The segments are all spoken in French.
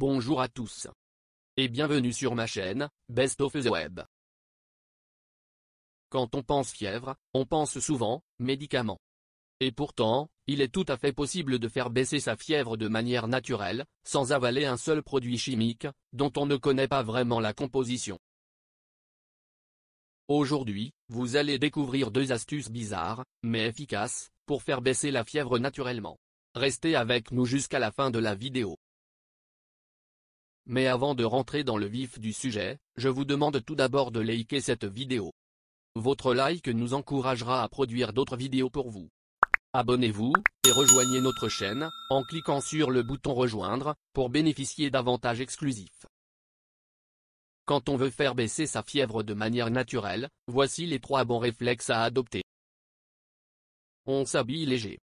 Bonjour à tous. Et bienvenue sur ma chaîne, Best of the Web. Quand on pense fièvre, on pense souvent, médicaments. Et pourtant, il est tout à fait possible de faire baisser sa fièvre de manière naturelle, sans avaler un seul produit chimique, dont on ne connaît pas vraiment la composition. Aujourd'hui, vous allez découvrir deux astuces bizarres, mais efficaces, pour faire baisser la fièvre naturellement. Restez avec nous jusqu'à la fin de la vidéo. Mais avant de rentrer dans le vif du sujet, je vous demande tout d'abord de liker cette vidéo. Votre like nous encouragera à produire d'autres vidéos pour vous. Abonnez-vous, et rejoignez notre chaîne, en cliquant sur le bouton rejoindre, pour bénéficier d'avantages exclusifs. Quand on veut faire baisser sa fièvre de manière naturelle, voici les 3 bons réflexes à adopter. On s'habille léger.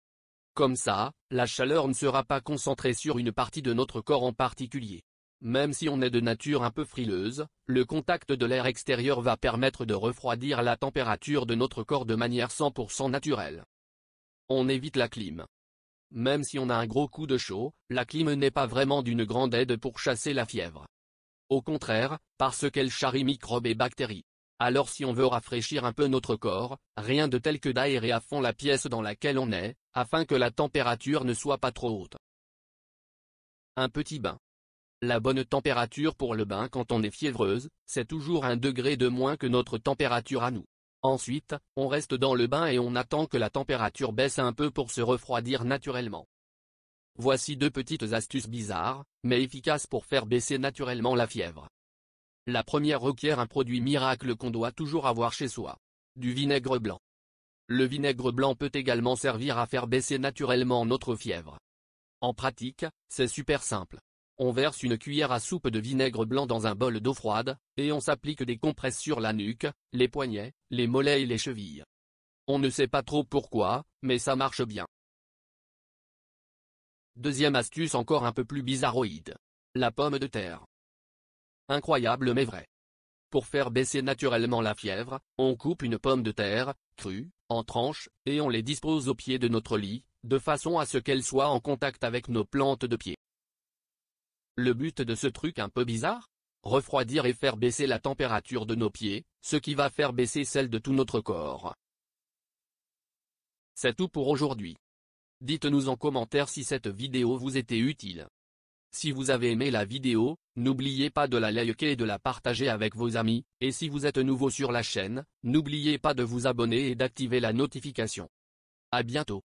Comme ça, la chaleur ne sera pas concentrée sur une partie de notre corps en particulier. Même si on est de nature un peu frileuse, le contact de l'air extérieur va permettre de refroidir la température de notre corps de manière 100% naturelle. On évite la clim. Même si on a un gros coup de chaud, la clim n'est pas vraiment d'une grande aide pour chasser la fièvre. Au contraire, parce qu'elle charrie microbes et bactéries. Alors si on veut rafraîchir un peu notre corps, rien de tel que d'aérer à fond la pièce dans laquelle on est, afin que la température ne soit pas trop haute. Un petit bain. La bonne température pour le bain quand on est fiévreuse, c'est toujours 1 degré de moins que notre température à nous. Ensuite, on reste dans le bain et on attend que la température baisse un peu pour se refroidir naturellement. Voici 2 petites astuces bizarres, mais efficaces pour faire baisser naturellement la fièvre. La première requiert un produit miracle qu'on doit toujours avoir chez soi. Du vinaigre blanc. Le vinaigre blanc peut également servir à faire baisser naturellement notre fièvre. En pratique, c'est super simple. On verse une cuillère à soupe de vinaigre blanc dans un bol d'eau froide, et on s'applique des compresses sur la nuque, les poignets, les mollets et les chevilles. On ne sait pas trop pourquoi, mais ça marche bien. Deuxième astuce encore un peu plus bizarroïde. La pomme de terre. Incroyable mais vrai. Pour faire baisser naturellement la fièvre, on coupe une pomme de terre, crue, en tranches, et on les dispose au pied de notre lit, de façon à ce qu'elle soit en contact avec nos plantes de pied. Le but de ce truc un peu bizarre? Refroidir et faire baisser la température de nos pieds, ce qui va faire baisser celle de tout notre corps. C'est tout pour aujourd'hui. Dites-nous en commentaire si cette vidéo vous était utile. Si vous avez aimé la vidéo, n'oubliez pas de la liker et de la partager avec vos amis, et si vous êtes nouveau sur la chaîne, n'oubliez pas de vous abonner et d'activer la notification. À bientôt.